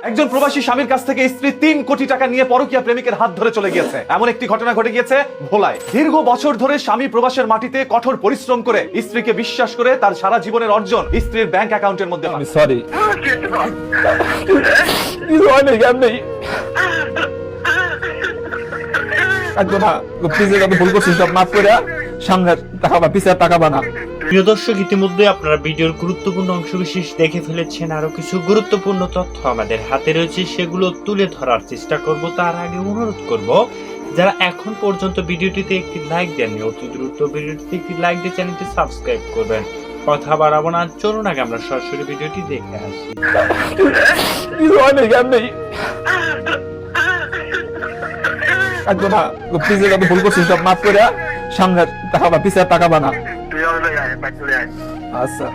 একজন প্রবাসী স্বামীর কাছ থেকে স্ত্রী ৩ কোটি টাকা নিয়ে পরকীয়া প্রেমিকের হাত ধরে চলে গিয়েছে। এমন একটি ঘটনা ঘটে গিয়েছে ভোলায়। দীর্ঘ বছর ধরে স্বামী প্রবাসের মাটিতে কঠোর পরিশ্রম করে স্ত্রীকে বিশ্বাস করে তার সারা জীবনের অর্জন স্ত্রীর ব্যাংক অ্যাকাউন্টের মধ্যে। আমি সরি, ভুল করছিস, সব মাফ করে সামনে টাকা বা পিছিয়ে টাকা বানা। প্রিয় দর্শক, ইতিমধ্যে আপনারা ভিডিওর গুরুত্বপূর্ণ অংশবিশেষ দেখে ফেলেছেন। আরো কিছু গুরুত্বপূর্ণ তথ্য আমাদের হাতে রয়েছে, সেগুলো তুলে ধরার চেষ্টা করব। তার আগে অনুরোধ করব, যারা এখন পর্যন্ত ভিডিওটিতে একটি লাইক দেননি, অতি দ্রুত ভিডিওটিতে একটি লাইক দিয়ে চ্যানেলটি সাবস্ক্রাইব করবেন। কথা বাড়াবো না, চলুন আগে আমরা সরাসরি ভিডিওটি দেখে আসি। ভুল করছিস, সব মাফ করে সামনে টাকা বা পিছিয়ে টাকা বানা। আচ্ছা।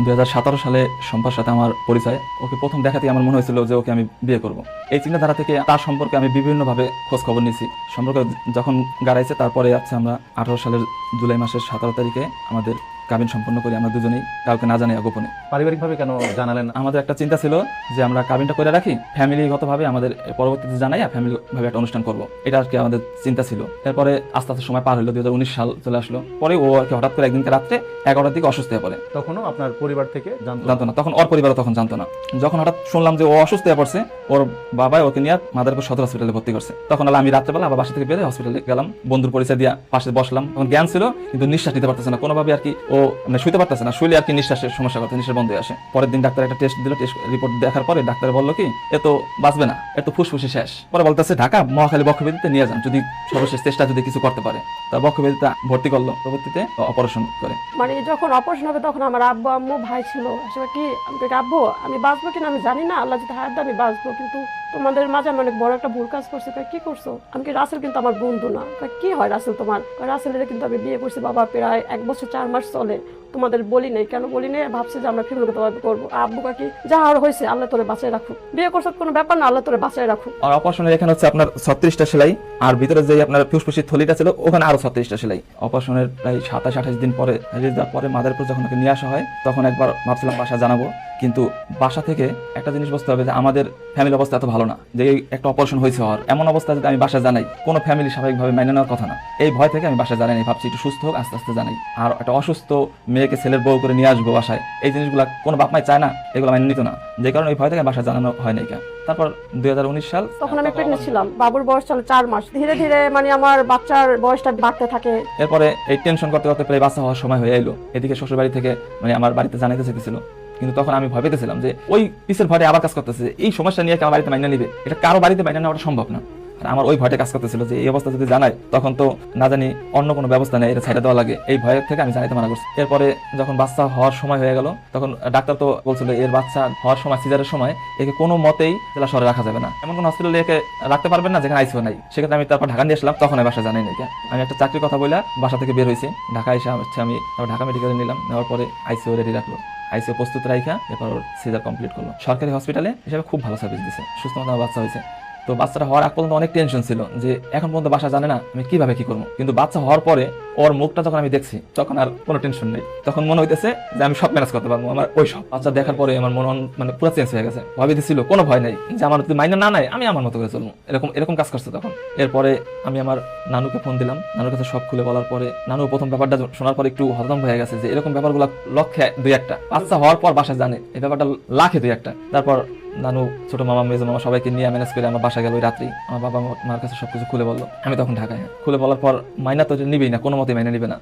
2017 সালে শম্পার সাথে আমার পরিচয়। ওকে প্রথম দেখাতেই আমার মনে হয়েছিল যে ওকে আমি বিয়ে করব। এই চিন্তাধারা থেকে তার সম্পর্কে আমি বিভিন্নভাবে খোঁজ খবর নিয়েছি। সম্পর্ক যখন গাড়াইছে, তারপরে যাচ্ছে আমরা 18 সালের জুলাই মাসের 17 তারিখে আমাদের কাবিন সম্পন্ন করি। আমরা দুজনেই কাউকে না জানাই গোপনে। পারিবারিকভাবে কেন জানালেন? আমাদের একটা চিন্তা ছিল যে আমরা কাবিনটা করে রাখি, ফ্যামিলিগতভাবে আমাদের পরবর্তীতে জানাই ফ্যামিলি ভাবে একটা অনুষ্ঠান করব। এটা আর কি আমাদের চিন্তা ছিল। এরপরে আস্তে আস্তে সময় পার হলো, 2019 সাল চলে আসলো। পরে ও আর কি হঠাৎ করে একদিনকে রাত্রে 11টার দিকে অসুস্থ হয়ে পড়ে। তখনও আপনার পরিবার থেকে জানতো না, তখন ওর পরিবারও তখন জানতো না। যখন হঠাৎ শুনলাম যে ও অসুস্থ হয়ে পড়ছে, ওর বাবা ওকে নিয়ে মাদারীপুর সদর হসপিটালে ভর্তি করছে। তখন আমি রাত্রেবেলা আবার বাসা থেকে বেরিয়ে হসপিটালে গেলাম, বন্ধুর পরিচয় দিয়ে পাশে বসলাম। তখন জ্ঞান ছিল কিন্তু নিঃশ্বাস নিতে পারতেছে না কোনোভাবে আর কি। ও মানে শুইতে পারতেছে না, শুইলে আর কি নিঃশ্বাসের সমস্যা করতে, নিঃশ্বাস বন্ধ হয়ে আসে। পরের দিন ডাক্তার একটা টেস্ট দিল, টেস্ট রিপোর্ট দেখার পরে ডাক্তার বললো কি এ তো বাঁচবে না, এ তো ফুসফুসে শেষ। পরে বলতেছে ঢাকা মহাখালী বক্ষব্যাধিতে নিয়ে যান, যদি সর্বশেষ চেষ্টা যদি কিছু করতে পারে। তার বক্ষব্যাধিতে ভর্তি করলো, পরবর্তীতে অপারেশন করে। মানে যখন অপারেশন হবে তখন আমার আব্বু আম্মু ভাই ছিল। আসলে কি আমি আব্বু আমি বাঁচবো কিনা আমি জানি না, আল্লাহ যদি হায়াত দেয় আমি বাঁচবো, কিন্তু তোমাদের মাঝে আমি অনেক বড় একটা ভুল কাজ করছি। কি করছো? আমি কি রাসেল কিন্তু আমার বন্ধু না। কি হয় রাসেল তোমার? রাসেলের কিন্তু আমি বিয়ে করছি বাবা, প্রায় 1 বছর 4 মাস চলে। তোমাদের বলি নেই, কেন বলি নেই? ভাবছি যে আমরা ফ্যামিলিগত ভাবে করবো। আব্বু কাকি যা আর হয়েছে আল্লাহ তোরে বাঁচায় রাখুক, বিয়ে করছো কোনো ব্যাপার না, আল্লাহ তোরে বাঁচায় রাখুক। আর অপারেশনের এখানে হচ্ছে আপনার 36টা সেলাই, আর ভিতরে যে আপনার ফুসফুসির থলিটা ছিল ওখানে আরো 36টা সেলাই। অপারেশনের প্রায় 27-28 দিন পরে রিলিজ দেওয়ার পরে মাদারীপুর যখন ওকে নিয়ে আসা হয়, তখন একবার ভাবছিলাম বাসা জানাবো, কিন্তু বাসা থেকে একটা জিনিস বুঝতে হবে যে আমাদের ফ্যামিলি অবস্থা এত ভালো না যে একটা অপারেশন হয়েছে হওয়ার এমন অবস্থা যদি আমি বাসা জানাই, কোনো ফ্যামিলি স্বাভাবিকভাবে মেনে নেওয়ার কথা না। এই ভয় থেকে আমি বাসা জানাই, ভাবছি একটু সুস্থ হোক, আস্তে আস্তে জানাই। আর একটা অসুস্থ মেয়েকে ছেলের বউ করে নিয়ে আসবো বাসায়, এই জিনিসগুলো কোনো বাপ মাই চায় না, এগুলো মেনে নিত না। যে কারণে এই ভয় থেকে বাসা জানানো হয় নাই। তারপর 2019 সাল, তখন আমি প্রেগনেন্ট ছিলাম, বাবুর বয়স চলে 4 মাস। ধীরে ধীরে মানে আমার বাচ্চার বয়সটা বাড়তে থাকে। এরপরে এই টেনশন করতে করতে প্রায় বাচ্চা হওয়ার সময় হয়ে এলো। এদিকে শ্বশুর বাড়ি থেকে মানে আমার বাড়িতে জানাইতে চেয়েছিল, কিন্তু তখন আমি ভয় পেতেছিলাম যে ওই পিসের ভয়টা আবার কাজ করতেছে, এই সমস্যা নিয়ে আমার বাড়িতে মাইনে নিবে, এটা কারো বাড়িতে মাইনে নেওয়াটা সম্ভব না। আর আমার ওই ভয়টা কাজ করতেছিল যে এই অবস্থা যদি জানাই তখন তো না জানি অন্য কোনো ব্যবস্থা নেই, এটা ছাইড়া দেওয়া লাগে, এই ভয়ের থেকে আমি জানাইতে মানা করছি। এরপরে যখন বাচ্চা হওয়ার সময় হয়ে গেল, তখন ডাক্তার তো বলছিল এর বাচ্চা হওয়ার সময়, সিজারের সময় একে কোনো মতেই জেলা শহরে রাখা যাবে না, এমন কোনো হসপিটালে একে রাখতে পারবেন না যেখানে আইসিইউ নাই। সেক্ষেত্রে আমি তারপর ঢাকা নিয়ে আসলাম, তখন আমি বাসা জানাই নাই। আমি একটা চাকরির কথা বলে বাসা থেকে বের হয়েছি, ঢাকা এসে হচ্ছে আমি ঢাকা মেডিকেলে নিলাম, নেওয়ার পরে আইসিইউ রেডি রাখলো, আইসিইউ প্রস্তুত রাখা, এরপর সিজার কমপ্লিট করলো। সরকারি হসপিটালে হিসেবে খুব ভালো সার্ভিস দিচ্ছে, সুস্থ মতো আমার বাচ্চা হয়েছে। তো বাচ্চাটা হওয়ার আগ পর্যন্ত অনেক টেনশন ছিল যে এখন পর্যন্ত বাসা জানে না আমি কিভাবে কি করবো, কিন্তু বাচ্চা হওয়ার পরে ওর মুখটা যখন আমি দেখছি তখন আর কোনো টেনশন নেই। তখন মনে হইতেছে যে আমি সব ম্যানেজ করতে পারবো। আমার ওই সব বাচ্চা দেখার পরে আমার মন মানে পুরো চেঞ্জ হয়ে গেছে। ভাবিতে ছিল কোনো ভয় নাই যে আমার যদি মাইনে না নেয় আমি আমার মতো করে চলবো, এরকম কাজ করছে তখন। এরপরে আমি আমার নানুকে ফোন দিলাম, নানুর কাছে সব খুলে বলার পরে নানু প্রথম ব্যাপারটা শোনার পরে একটু হতম হয়ে গেছে যে এরকম ব্যাপারগুলো লক্ষে 2-1টা, বাচ্চা হওয়ার পর বাসা জানে এই ব্যাপারটা লাখে 2-1টা। তারপর নানু, ছোট মামা, মেজো মামা সবাইকে নিয়ে ম্যানেজ করে আমার বাসা গেল। ওই রাত্রি আমার বাবা মার কাছে সবকিছু খুলে বললো। আমি তখন ঢাকায়, খুলে বলার পর মাইনা তো নিবেই না, কোনো মতে মাইনে নিবে না,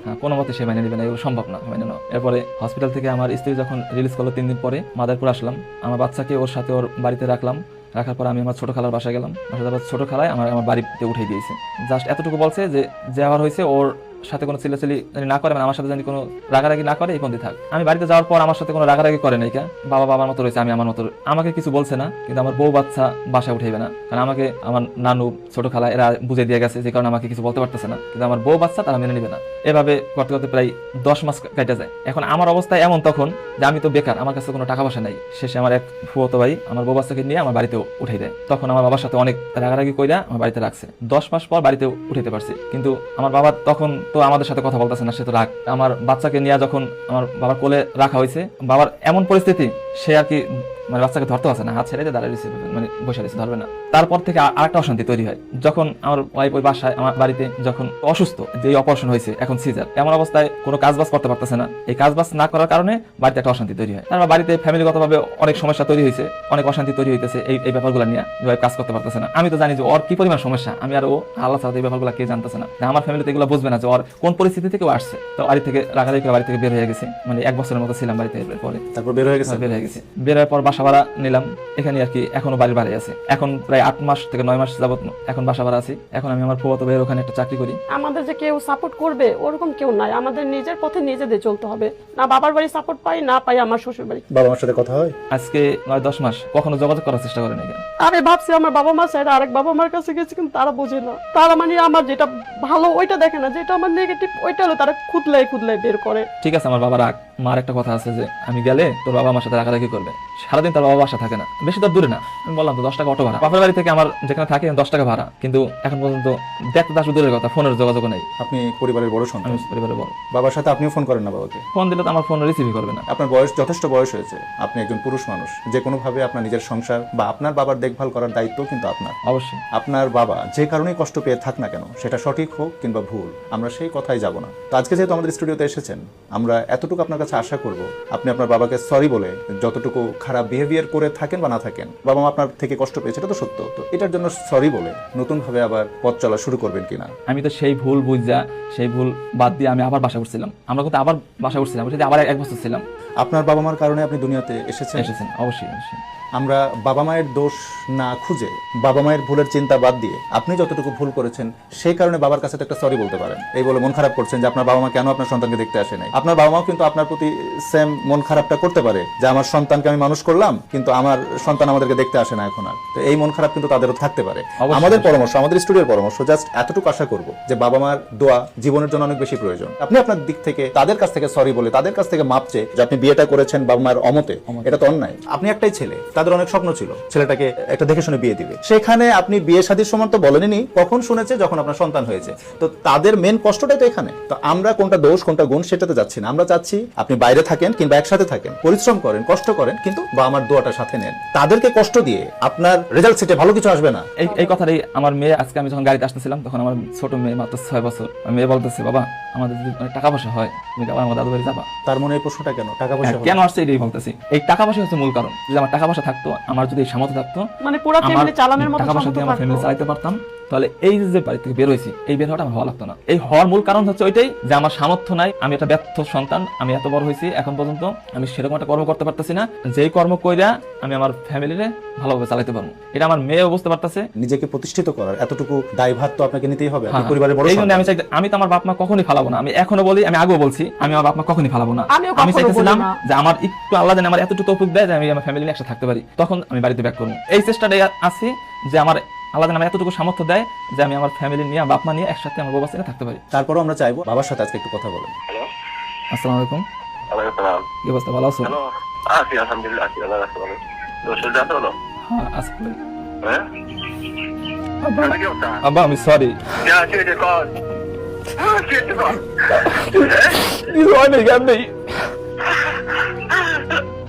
হ্যাঁ কোনো মতে সে মাইনে নিবে না, এগুলো সম্ভব না মাইনে নেওয়া। এরপরে হসপিটাল থেকে আমার স্ত্রী যখন রিলিজ করলো 3 দিন পরে মাদারীপুর আসলাম, আমার বাচ্চাকে ওর সাথে ওর বাড়িতে রাখলাম। রাখার পর আমি আমার ছোট খালার বাসায় গেলাম, বাসায় যাবার ছোট খালায় আমার বাড়িতে উঠে দিয়েছে। জাস্ট এতটুকু বলছে যে যাওয়ার হয়েছে, ওর সাথে কোনো চিল্লাচিল্লি না করে, মানে আমার সাথে জানি কোনো রাগারাগি না করে, এই পন্থী থাক। আমি বাড়িতে যাওয়ার পর আমার সাথে কোনো রাগারাগি করে নাই, বাবা বাবার মতো রয়েছে, আমি আমার মতো। আমাকে কিছু বলছে না, কিন্তু আমার বউ বাচ্চা বাসায় উঠাইবে না, কারণ আমাকে আমার নানু, ছোট খালা এরা বুঝে দিয়ে গেছে, যে কারণে আমাকে কিছু বলতে পারতেছে না, কিন্তু আমার বউ বাচ্চা তারা মেনে নিবে না। এভাবে করতে করতে প্রায় 10 মাস কেটে যায়। এখন আমার অবস্থা এমন তখন যে আমি তো বেকার, আমার কাছে কোনো টাকা পয়সা নাই। শেষে আমার এক ফুফাতো ভাই আমার বউ বাচ্চাকে নিয়ে আমার বাড়িতে উঠাই দেয়। তখন আমার বাবার সাথে অনেক রাগারাগি কইরা আমার বাড়িতে রাখছে। 10 মাস পর বাড়িতে উঠাইতে পারছি, কিন্তু আমার বাবা তখন তো আমাদের সাথে কথা বলতেছে না, সে তো রাগ। আমার বাচ্চাকে নিয়ে যখন আমার বাবার কোলে রাখা হয়েছে, বাবার এমন পরিস্থিতি সে আর কি মানে বাচ্চাকে ধরতে পারছে না, হাত ছেড়ে দিয়ে দাঁড়িয়ে মানে বসে রয়েছে, ধরবে না। তারপর থেকে আরেকটা অশান্তি তৈরি হয় যখন আমার ওয়াইফ ওই বাসায় আমার বাড়িতে যখন অসুস্থ, যে অপারেশন হয়েছে এখন সিজার, এমন অবস্থায় কোনো কাজবাজ করতে পারতেছে না। এই কাজবাজ না করার কারণে বাড়িতে একটা অশান্তি তৈরি হয়। তারপর বাড়িতে ফ্যামিলিগতভাবে অনেক সমস্যা তৈরি হয়েছে, অনেক অশান্তি তৈরি হইতেছে এই ব্যাপারগুলো নিয়ে। ওয়াইফ কাজ করতে পারতেছে না। আমি তো জানি যে ওর কি পরিমাণ সমস্যা, আমি আর ও আল্লাহ ছাড়া এই ব্যাপারগুলো কে জানতেছে না। আমার ফ্যামিলিতে এগুলো বুঝবে না যে ওর কোন পরিস্থিতি থেকে ও আসছে। তো বাড়ি থেকে রাগারাগি করে বাড়ি থেকে বের হয়ে গেছে, মানে 1 বছরের মতো ছিলাম বাড়িতে। পরে তারপর বের হয়ে গেছে। বের হয়ে গেছে, বের হওয়ার পর বাসা ভাড়া নিলাম এখানে আর কি। এখনো বাড়ির বাইরে আছে, এখন প্রায় 8 মাস থেকে 9 মাস যাবত এখন বাসা ভাড়া আছি। এখন আমি আমার ফুফাতো ভাইয়ের ওখানে একটা চাকরি করি। আমাদের যে কেউ সাপোর্ট করবে ওরকম কেউ নাই, আমাদের নিজের পথে নিজেদের চলতে হবে। না বাবার বাড়ি সাপোর্ট পাই, না পাই আমার শ্বশুর বাড়ি। বাবা মার সাথে কথা হয়? আজকে 9-10 মাস কখনো যোগাযোগ করার চেষ্টা করে না। আমি ভাবছি আমার বাবা মা সাইড আরেক বাবা মার কাছে গেছি, কিন্তু তারা বোঝে না। তারা মানে আমার যেটা ভালো ওইটা দেখে না, যেটা আমার নেগেটিভ ওইটা হলো তারা খুদলাই বের করে। ঠিক আছে, আমার বাবা রাগ। মার একটা কথা আছে যে আমি গেলে তোর বাবা আমার সাথে রাগারাগি করবে। সারাদিন তার বাবা বাসা থাকে না, বেশি দূর দূরে না। আমি বললাম তো 10 টাকা অটো ভাড়া, বাপের বাড়ি থেকে আমার যেখানে থাকে 10 টাকা ভাড়া, কিন্তু এখন পর্যন্ত দেখতে আসলে দূরের কথা, ফোনের যোগাযোগ নেই। আপনি পরিবারের বড় সন্তান, আমি পরিবারে বড়। বাবার সাথে আপনিও ফোন করেন না বাবাকে? ফোন দিলে তো আমার ফোন রিসিভই করবে না। আপনার বয়স যথেষ্ট বয়স হয়েছে, আপনি একজন পুরুষ মানুষ, যে কোনোভাবে আপনার নিজের সংসার বা আপনার বাবার দেখভাল করার দায়িত্ব কিন্তু আপনার। অবশ্যই আপনার বাবা যে কারণেই কষ্ট পেয়ে থাক না কেন, সেটা সঠিক হোক কিংবা ভুল, আমরা সেই কথাই যাব না। তো আজকে যেহেতু আমাদের স্টুডিওতে এসেছেন, আমরা এতটুকু আপনার কাছে আশা করব আপনি আপনার বাবাকে সরি বলে, যতটুকু খারাপ বিহেভিয়ার করে থাকেন বা না থাকেন, বাবা মা আপনার থেকে কষ্ট পেয়েছে, এটা তো সত্য, তো এটার জন্য সরি বলে নতুনভাবে আবার পথ চলা শুরু করবেন কিনা? আমি তো সেই ভুল বুঝা, সেই ভুল বাদ দিয়ে আমি আবার বাসা করছিলাম। আমরা কিন্তু আবার বাসা করছিলাম, আবার 1 বছর ছিলাম। আপনার বাবা মার কারণে আপনি দুনিয়াতে এসেছেন? অবশ্যই অবশ্যই। আমরা বাবা মায়ের দোষ না খুঁজে, বাবা মায়ের ভুলের চিন্তা বাদ দিয়ে, আপনি যতটুকু ভুল করেছেন সেই কারণে বাবার কাছে তো একটা সরি বলতে পারেন। এই বলে মন খারাপ করছেন যে আপনার বাবা মা কেন আপনার সন্তানকে দেখতে আসে নাই। আপনার বাবা মাও কিন্তু আপনার প্রতি সেম মন খারাপটা করতে পারে যে আমার সন্তানকে আমি মানুষ করলাম, কিন্তু আমার সন্তান আমাদেরকে দেখতে আসে না এখন আর। তো এই মন খারাপ কিন্তু তাদেরও থাকতে পারে। আমাদের পরামর্শ, আমাদের স্টুডিওর পরামর্শ জাস্ট এতটুকু আশা করব যে বাবা মার দোয়া জীবনের জন্য অনেক বেশি প্রয়োজন। আপনি আপনার দিক থেকে তাদের কাছ থেকে সরি বলে, তাদের কাছ থেকে মাপ চেয়ে যে আপনি বিয়েটা করেছেন বাবা মার অমতে, এটা তো অন্যায়। আপনি একটাই ছেলে, তাদের অনেক স্বপ্ন ছিল ছেলেটাকে একটা দেখে শুনে বিয়ে দিবে, সেখানে আপনি বিয়ে শাদীর সময় তো বলেননি, কখন শুনেছে যখন আপনার সন্তান হয়েছে। তো তাদের মেন কষ্টটাই তো এখানে। তো আমরা কোনটা দোষ কোনটা গুণ সেটাতে যাচ্ছি না, আমরা চাচ্ছি আপনি বাইরে থাকেন কিংবা একসাথে থাকেন, পরিশ্রম করেন, কষ্ট করেন, কিন্তু বাবা মার দোয়াটা সাথে নেন। তাদেরকে কষ্ট দিয়ে আপনার রেজাল্ট সেটে ভালো কিছু আসবে না। এই কথাটাই আমার মেয়ে, আজকে আমি যখন গাড়িতে আসতেছিলাম তখন আমার ছোট মেয়ে মাত্র 6 বছর, মেয়ে বলতেছে বাবা আমাদের যদি টাকা পয়সা হয় তুমি আবার আমার দাদু বাড়ি যাবা। তার মনে এই প্রশ্নটা কেন, টাকা পয়সা কেন আসছে এটাই বলতেছি। এই টাকা পয়সা হচ্ছে মূল কারণ। যদি আমার টাকা পয়সা থাকতো, আমার যদি সামর্থ্য থাকতো, মানে পুরো ফ্যামিলি চালানোর মতো টাকা পয়সা দিয়ে আমার ফ্যামিলি সামর্থ্য চালাতে পারতাম, তাহলে এই যে বাড়ি থেকে বের হয়েছি, এই বের হওয়াটা আমার ভালো লাগতো না। এই হওয়ার মূল কারণ হচ্ছে ওইটাই যে আমার সামর্থ্য নাই, আমি একটা ব্যর্থ সন্তান, আমি এত বড় হয়েছি এখন পর্যন্ত আমি সেরকম একটা কর্ম করতে পারতেছি না যেই কর্ম কইরা আমি আমার ফ্যামিলিরে ভালোভাবে চালাতে পারবো। এটা আমার মেয়েও বুঝতে পারতেছে। নিজেকে প্রতিষ্ঠিত করার এতটুকু দায়ভার তো আপনাকে নিতেই হবে, আপনি পরিবারের বড়। এই জন্য আমি চাই, আমি তো আমার বাপ মা কখনই ফালাবো না। আমি এখনো বলি, আমি আগেও বলছি, আমি আমার বাপ মা কখনই ফালাবো না। আমি চাইতেছিলাম যে আমার একটু আল্লাহ জানে আমার এতটুকু তৌফিক দেয় যে আমি আমার ফ্যামিলি নিয়ে একসাথে থাকতে পারি, তখন আমি বাড়িতে ব্যাক করবো। এই চেষ্টাটাই আছি যে আমার আল্লাহ জানে আমার এতটুকু সামর্থ্য দেয় যে আমি আমার ফ্যামিলি নিয়ে, বাপ মা নিয়ে একসাথে আমার বাবা নিয়ে থাকতে পারি। তারপরও আমরা চাইবো বাবার সাথে আজকে একটু কথা বলেন। আসসালামু আলাইকুম। কি অবস্থা, ভালো আছো? আছি আলহামদুলিল্লাহ, আছি আল্লাহ রাখতে ভালো। দোষের যাতে হলো হ্যাঁ আছি। হ্যাঁ কি অবস্থা? আব্বা আমি সরি। যা আছে যে কর কি আছে কর কিছু হয় নাই, জ্ঞান নেই।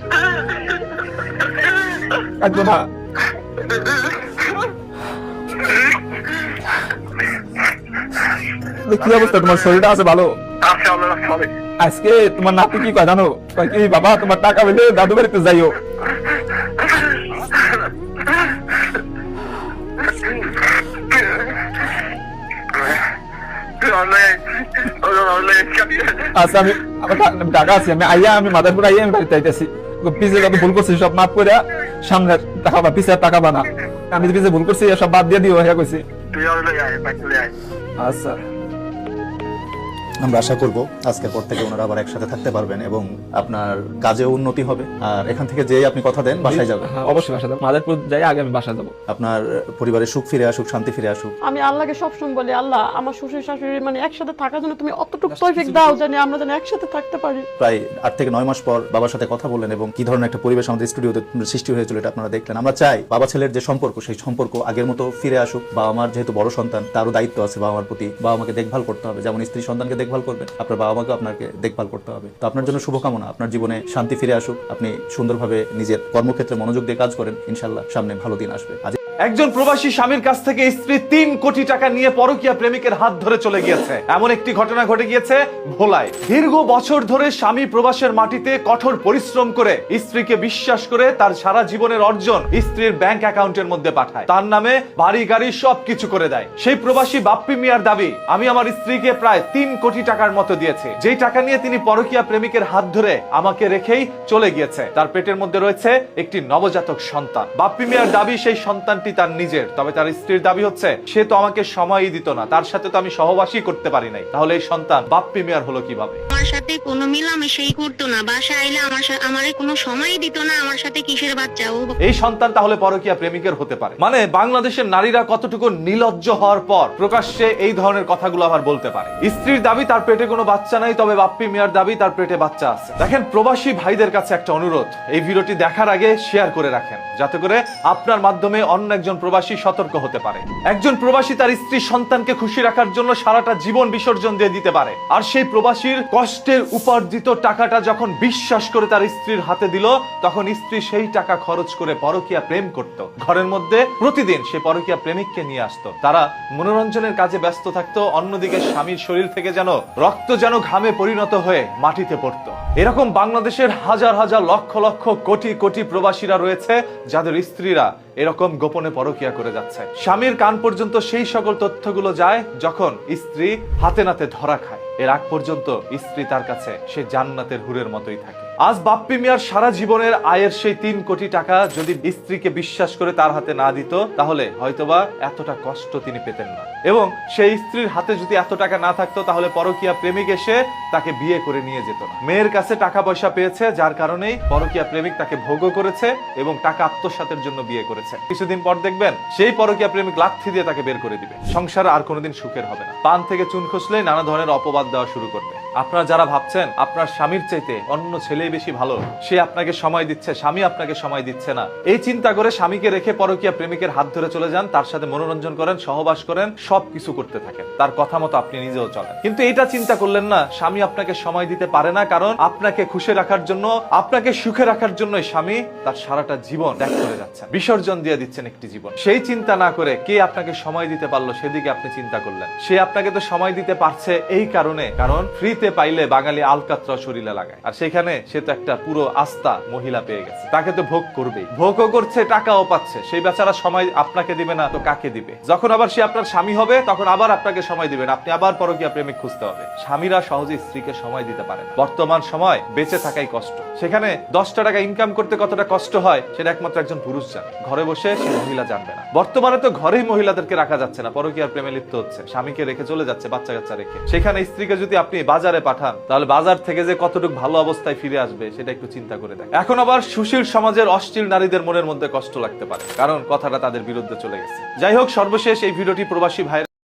একদম না। কি অবস্থা, তোমার শরীরটা আছে ভালো? আচ্ছা আল্লাহ রাখতে হবে। আজকে তোমার নাতি কি কয় জানো, কয় কি বাবা তোমার টাকা পেলে দাদু বাড়িতে যাইও। আচ্ছা আমি টাকা আছি, আমি আইয়া আমি মাদারপুর আইয়া আমি বাড়িতে আইতেছি। পিছিয়ে যত ভুল করছি সব মাফ করে সামনে টাকা বা পিছিয়ে টাকা বানা, আমি যে পিছিয়ে ভুল করছি সব বাদ দিয়ে দিও, হ্যাঁ কইছি। তুই আয় বাইক চলে আয়। আচ্ছা আমরা আশা করব আজকের পর থেকে ওনারা আবার একসাথে থাকতে পারবেন এবং আপনার কাজেও উন্নতি হবে। আর এখান থেকে যেই আপনি কথা দেন বাসায় যাবেন। হ্যাঁ, অবশ্যই বাসা যাবো, মাদারপুর যাই আগে আমি বাসা যাবো। আপনার পরিবারের সুখ ফিরে আসুক, শান্তি ফিরে আসুক। আমি আল্লাহকে সবসময় বলি, আল্লাহ আমার শ্বশুর শাশুড়ি মানে একসাথে থাকার জন্য তুমি অতটুকু তৌফিক দাও জানি আমরা যেন একসাথে থাকতে পারি। প্রায় 8 থেকে 9 মাস পর বাবার সাথে কথা বললেন এবং কি ধরনের একটা পরিবেশ আমাদের স্টুডিওতে সৃষ্টি হয়েছিল এটা আপনারা দেখলেন। আমরা চাই বাবা ছেলের যে সম্পর্ক সেই সম্পর্ক আগের মতো ফিরে আসুক। বাবা আমার যেহেতু বড় সন্তান তারও দায়িত্ব আছে বাবা মার প্রতি, বাবা মাকে দেখভাল করতে হবে, যেমন স্ত্রী সন্তানকে দেখভাল করবেন আপনার বাবা মাকে আপনাকে দেখভাল করতে হবে। তো আপনার জন্য শুভকামনা, আপনার জীবনে শান্তি ফিরে আসুক, আপনি সুন্দরভাবে নিজের কর্মক্ষেত্রে মনোযোগ দিয়ে কাজ করেন, ইনশাল্লাহ সামনে ভালো দিন আসবে। আজ একজন প্রবাসী স্বামীর কাছ থেকে স্ত্রী 3 কোটি টাকা নিয়ে পরকীয়া প্রেমিকের হাত ধরে চলে গিয়েছে। এমন একটি ঘটনা ঘটে গিয়েছে ভোলায়। দীর্ঘ বছর ধরে স্বামী প্রবাসের মাটিতে কঠোর পরিশ্রম করে স্ত্রীকে বিশ্বাস করে তার সারা জীবনের অর্জন স্ত্রীর ব্যাংক অ্যাকাউন্টের মধ্যে পাঠায়, তার নামে বাড়ি গাড়ি সবকিছু করে দেয়। সেই প্রবাসী বাপ্পি মিয়ার দাবি, আমি আমার স্ত্রীকে প্রায় 3 কোটি টাকার মতো দিয়েছি, যেই টাকা নিয়ে তিনি পরকীয়া প্রেমিকের হাত ধরে আমাকে রেখেই চলে গিয়েছে। তার পেটের মধ্যে রয়েছে একটি নবজাতক সন্তান। বাপ্পি মিয়ার দাবি সেই সন্তান তার নিজের, তবে তার স্ত্রীর দাবি হচ্ছে সে তো আমাকে সময়ই দিত না, তার সাথে তো আমি সহবাসই করতে পারি নাই। তাহলে এই সন্তান বাপ্পি মিয়ার হলো কিভাবে? আমার সাথে কোনো মিলামেশাই করতো না, বাসা আইলে আমারে কোনো সময়ই দিত না, আমার সাথে কিসের বাচ্চা ও। এই সন্তান তাহলে পরকীয়া প্রেমিকের হতে পারে? মানে বাংলাদেশের নারীরা কতটুকু নির্লজ্জ হওয়ার পর প্রকাশ্যে এই ধরনের কথাগুলো আবার বলতে পারে। স্ত্রীর দাবি তার পেটে কোনো বাচ্চা নাই, তবে বাপ্পি মিয়ার দাবি তার পেটে বাচ্চা আছে। দেখেন, প্রবাসী ভাইদের কাছে একটা অনুরোধ, এই ভিডিওটি দেখার আগে শেয়ার করে রাখেন, যাতে করে আপনার মাধ্যমে অন্য একজন প্রবাসী সতর্ক হতে পারে। একজন প্রবাসী তার স্ত্রী সন্তানকে খুশি রাখার জন্য সারাটা জীবন বিসর্জন দিয়ে দিতে পারে, আর সেই প্রবাসীর কষ্টের উপার্জিত টাকাটা যখন বিশ্বাস করে তার স্ত্রীর হাতে দিল, তখন স্ত্রী সেই টাকা খরচ করে পরকীয়া প্রেম করত। ঘরের মধ্যে প্রতিদিন সে পরকীয়া প্রেমিককে নিয়ে আসতো, তারা মনোরঞ্জনের কাজে ব্যস্ত থাকতো, অন্যদিকে স্বামীর শরীর থেকে যেন রক্ত যেন ঘামে পরিণত হয়ে মাটিতে পড়তো। এরকম বাংলাদেশের হাজার হাজার লক্ষ লক্ষ কোটি কোটি প্রবাসীরা রয়েছে যাদের স্ত্রীরা এরকম গোপনে পরকীয়া করে যাচ্ছে। স্বামীর কান পর্যন্ত সেই সকল তথ্যগুলো যায় যখন স্ত্রী হাতে নাতে ধরা খায়। এর আগ পর্যন্ত স্ত্রী তার কাছে সে জান্নাতের হুরের মতোই থাকে। আজ বাপ্পি মিয়ার সারা জীবনের আয়ের সেই 3 কোটি টাকা যদি স্ত্রীকে বিশ্বাস করে তার হাতে না দিত, তাহলে হয়তোবা এতটা কষ্ট তিনি পেতেন না। এবং সেই স্ত্রীর হাতে যদি এত টাকা না থাকতো, তাহলে পরকীয়া প্রেমিক এসে তাকে বিয়ে করে নিয়ে যেত না। মেয়ের কাছে টাকা পয়সা পেয়েছে, যার কারণেই পরকীয়া প্রেমিক তাকে ভোগও করেছে এবং টাকা আত্মসাতের জন্য বিয়ে করেছে। কিছুদিন পর দেখবেন সেই পরকীয়া প্রেমিক লাথি দিয়ে তাকে বের করে দিবে। সংসার আর কোনোদিন সুখের হবে না। পান থেকে চুন খসলেই নানা ধরনের অপবাদ দেওয়া শুরু করবে। আপনারা যারা ভাবছেন আপনার স্বামীর চাইতে অন্য ছেলেই বেশি ভালো, সে আপনাকে সময় দিচ্ছে, স্বামী আপনাকে সময় দিচ্ছে না, এই চিন্তা করে স্বামীকে রেখে পরকীয়া প্রেমিকের হাত ধরে চলে যান, তার সাথে মনোরঞ্জন করেন, সহবাস করেন, সবকিছু করতে থাকেন, তার কথা মতো আপনি নিজেও চলেন। কিন্তু এটা চিন্তা করলেন না স্বামী আপনাকে সময় দিতে পারে না, কারণ আপনাকে খুশি রাখার জন্য, আপনাকে সুখে রাখার জন্য স্বামী তার সারাটা জীবন ত্যাগ করে যাচ্ছেন, বিসর্জন দিয়ে দিচ্ছেন একটি জীবন। সেই চিন্তা না করে কে আপনাকে সময় দিতে পারলো সেদিকে আপনি চিন্তা করলেন। সে আপনাকে তো সময় দিতে পারছে এই কারণে, কারণ ফ্রিতে পাইলে বাঙালি আলকাতরা শরীরে লাগায়, আর সেখানে সে তো একটা পুরো আস্থা মহিলা পেয়ে গেছে, তাকে তো ভোগ করবেই, ভোগও করছে, টাকাও পাচ্ছে। সেই বেচারা সময় আপনাকে দিবে না তো কাকে দিবে? যখন আবার সে আপনার স্বামী হবে তখন আবার আপনাকে সময় দিবেন, আপনি আবার পরকীয়া প্রেমিক খুঁজতে হবে। স্বামীরা সহজে স্ত্রীকে সময় দিতে পারে না। বর্তমান সময় বেঁচে থাকাই কষ্ট, সেখানে 10টা টাকা ইনকাম করতে কতটা কষ্ট হয় সেটা একমাত্র একজন পুরুষ জানে, ঘরে বসে সে মহিলা জানবে না। বর্তমানে তো ঘরেই মহিলাদেরকে রাখা যাচ্ছে না, পরকীয়ার প্রেমে লিপ্ত হচ্ছে, স্বামীকে রেখে চলে যাচ্ছে বাচ্চা কাচ্চা রেখে। সেখানে স্ত্রীকে যদি আপনি বাজারে পাঠান, তাহলে বাজার থেকে যে কতটুকু ভালো অবস্থায় ফিরে আসবে সেটা একটু চিন্তা করে দেখ। এখন আবার সুশীল সমাজের অশ্লীল নারীদের মনের মধ্যে কষ্ট লাগতে পারে, কারণ কথাটা তাদের বিরুদ্ধে চলে গেছে। যাই হোক, সর্বশেষ এই ভিডিওটি প্রবাসী ভাই